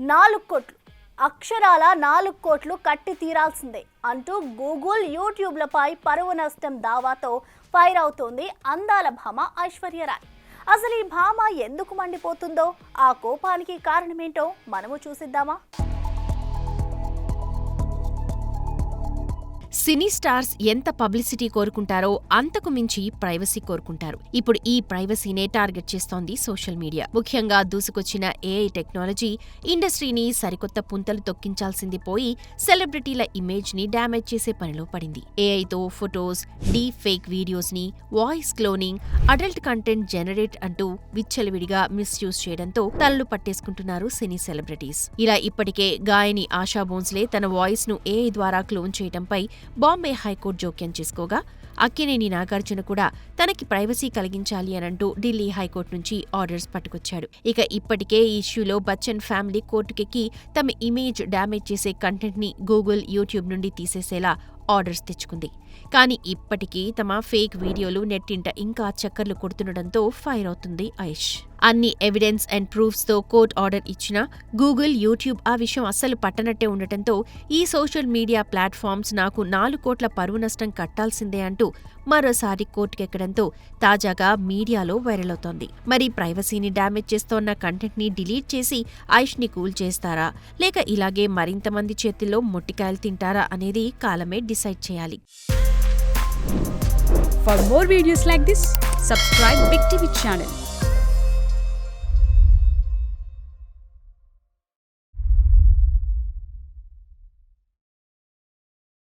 4 కోట్లు అక్షరాల 4 కోట్లు కట్టి తీరాల్సిందే అంటూ గూగుల్ యూట్యూబ్లపై పరువు నష్టం దావాతో ఫైర్ అవుతోంది అందాల భామ ఐశ్వర్యరాయ్. అసలు ఈ భామ ఎందుకు మండిపోతుందో, ఆ కోపానికి కారణమేంటో మనము చూసిద్దామా? సినీ స్టార్స్ ఎంత పబ్లిసిటీ కోరుకుంటారో అంతకు మించి ప్రైవసీ కోరుకుంటారు. ఇప్పుడు ఈ ప్రైవసీనే టార్గెట్ చేస్తోంది సోషల్ మీడియా. ముఖ్యంగా దూసుకొచ్చిన ఏఐ టెక్నాలజీ ఇండస్ట్రీని సరికొత్త పుంతలు తొక్కించాల్సింది పోయి సెలబ్రిటీల ఇమేజ్ ని డ్యామేజ్ చేసే పనిలో పడింది. ఏఐతో ఫొటోస్, డీప్ ఫేక్ వీడియోస్ ని, voice cloning, adult content generate అంటూ విచ్చలవిడిగా మిస్యూజ్ చేయడంతో తలలు పట్టేసుకుంటున్నారు సినీ సెలబ్రిటీస్. ఇలా ఇప్పటికే గాయని ఆశా భోన్స్లే తన వాయిస్ ను ఏఐ ద్వారా క్లోన్ చేయడంపై బాంబే హైకోర్టు జోక్యం చేసుకోగా, అక్కినేని నాగార్జున కూడా తనకి ప్రైవసీ కలిగించాలి అనంటూ ఢిల్లీ హైకోర్టు నుంచి ఆర్డర్స్ పట్టుకొచ్చాడు. ఇక ఇప్పటికే ఈ ఇష్యూలో బచ్చన్ ఫ్యామిలీ కోర్టుకెక్కి తమ ఇమేజ్ డ్యామేజ్ చేసే కంటెంట్ ని గూగుల్, యూట్యూబ్ నుండి తీసేసేలా ఆర్డర్స్ తెచ్చుకుంది. కానీ ఇప్పటికీ తమ ఫేక్ వీడియోలు నెట్టింట ఇంకా చక్కర్లు కొడుతుండటంతో ఫైర్ అవుతుంది ఐష్. అన్ని ఎవిడెన్స్ అండ్ ప్రూఫ్స్ తో కోర్టు ఆర్డర్ ఇచ్చినా గూగుల్, యూట్యూబ్ ఆ విషయం అస్సలు పట్టనట్టే ఉండటంతో ఈ సోషల్ మీడియా ప్లాట్ఫామ్స్ నాకు 4 కోట్ల పరువు నష్టం కట్టాల్సిందే అంటూ మరోసారి కోర్టుకెక్కడంతో తాజాగా మీడియాలో వైరల్ అవుతోంది. మరి ప్రైవసీని డ్యామేజ్ చేస్తోన్న కంటెంట్ ని డిలీట్ చేసి ఐష్ ని కూల్ చేస్తారా, లేక ఇలాగే మరింతమంది చేతుల్లో మొట్టికాయలు తింటారా అనేది కాలమే డిసైడ్ చేయాలి. For more videos like this, subscribe Big TV channel.